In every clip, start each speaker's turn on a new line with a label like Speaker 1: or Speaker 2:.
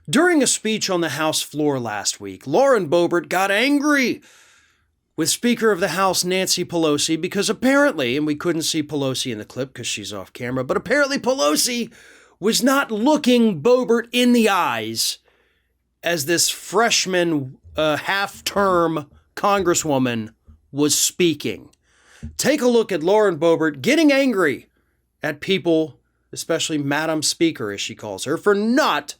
Speaker 1: During a speech on the House floor last week, Lauren Boebert got angry with Speaker of the House Nancy Pelosi because apparently, and we couldn't see Pelosi in the clip because she's off camera, but apparently Pelosi was not looking Boebert in the eyes as this freshman half-term Congresswoman was speaking. Take a look at Lauren Boebert getting angry at people, especially Madam Speaker, as she calls her, for not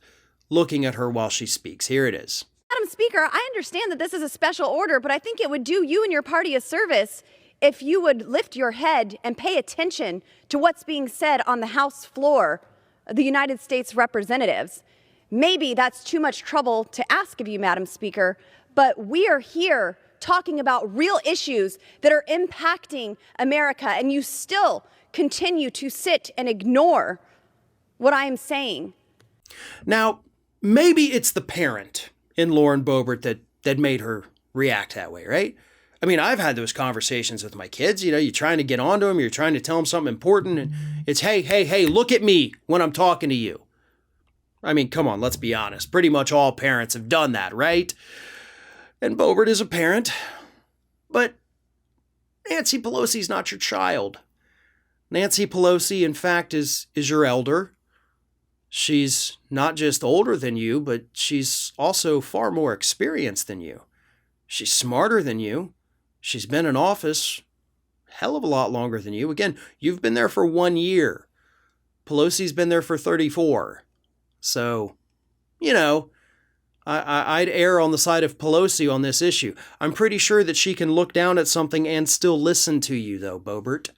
Speaker 1: looking at her while she speaks. Here it is.
Speaker 2: Madam Speaker, I understand that this is a special order, but I think it would do you and your party a service if you would lift your head and pay attention to what's being said on the House floor of the United States representatives. Maybe that's too much trouble to ask of you, Madam Speaker, but we are here talking about real issues that are impacting America, and you still continue to sit and ignore what I am saying.
Speaker 1: Now, maybe it's the parent in Lauren Boebert that made her react that way, right? I mean, I've had those conversations with my kids. You know, you're trying to get onto them, you're trying to tell them something important, and it's, hey, look at me when I'm talking to you. I mean, come on, let's be honest. Pretty much all parents have done that, right? And Boebert is a parent, but Nancy Pelosi's not your child. Nancy Pelosi, in fact, is your elder. She's not just older than you, but she's also far more experienced than you. She's smarter than you. She's been in office a hell of a lot longer than you. Again, you've been there for 1 year. Pelosi's been there for 34. So, you know, I'd err on the side of Pelosi on this issue. I'm pretty sure that she can look down at something and still listen to you, though, Boebert.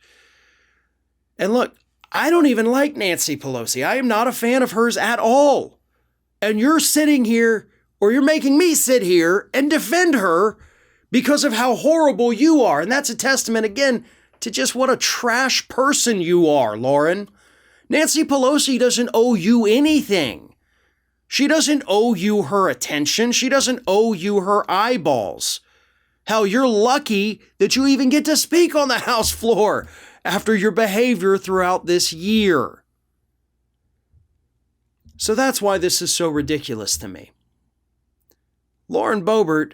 Speaker 1: And look, I don't even like Nancy Pelosi. I am not a fan of hers at all. And you're sitting here, or you're making me sit here and defend her because of how horrible you are. And that's a testament, again, to just what a trash person you are, Lauren. Nancy Pelosi doesn't owe you anything. She doesn't owe you her attention. She doesn't owe you her eyeballs. Hell, you're lucky that you even get to speak on the House floor after your behavior throughout this year. So that's why this is so ridiculous to me. Lauren Boebert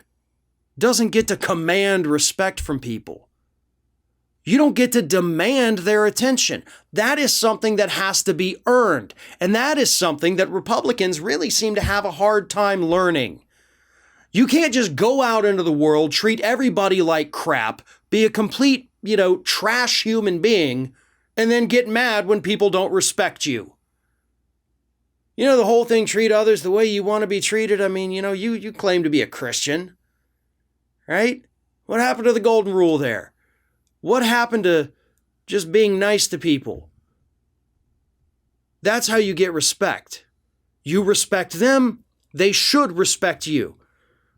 Speaker 1: doesn't get to command respect from people. You don't get to demand their attention. That is something that has to be earned. And that is something that Republicans really seem to have a hard time learning. You can't just go out into the world, treat everybody like crap, be a complete, trash human being, and then get mad when people don't respect you. You know, the whole thing, treat others the way you want to be treated. I mean, you claim to be a Christian, right? What happened to the golden rule there? What happened to just being nice to people? That's how you get respect. You respect them, they should respect you.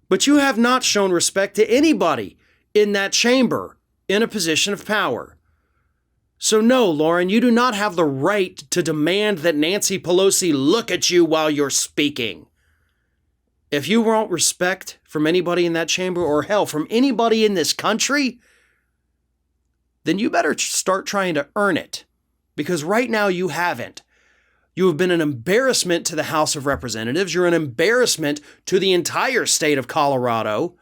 Speaker 1: But you have not shown respect to anybody in that chamber in a position of power. So no, Lauren, you do not have the right to demand that Nancy Pelosi look at you while you're speaking. If you want respect from anybody in that chamber, or hell, from anybody in this country, then you better start trying to earn it. Because right now you haven't. You have been an embarrassment to the House of Representatives. You're an embarrassment to the entire state of Colorado.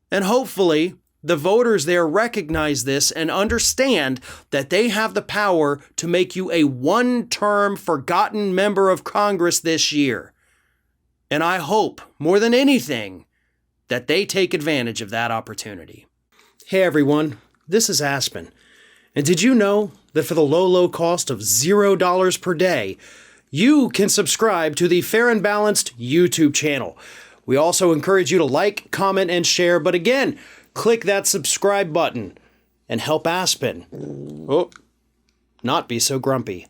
Speaker 1: And hopefully the voters there recognize this and understand that they have the power to make you a one-term forgotten member of Congress this year. And I hope, more than anything, that they take advantage of that opportunity. Hey everyone, this is Aspen. And did you know that for the low cost of $0 per day, you can subscribe to the Fair and Balanced YouTube channel? We also encourage you to like, comment, and share. But again, click that subscribe button and help Aspen not be so grumpy.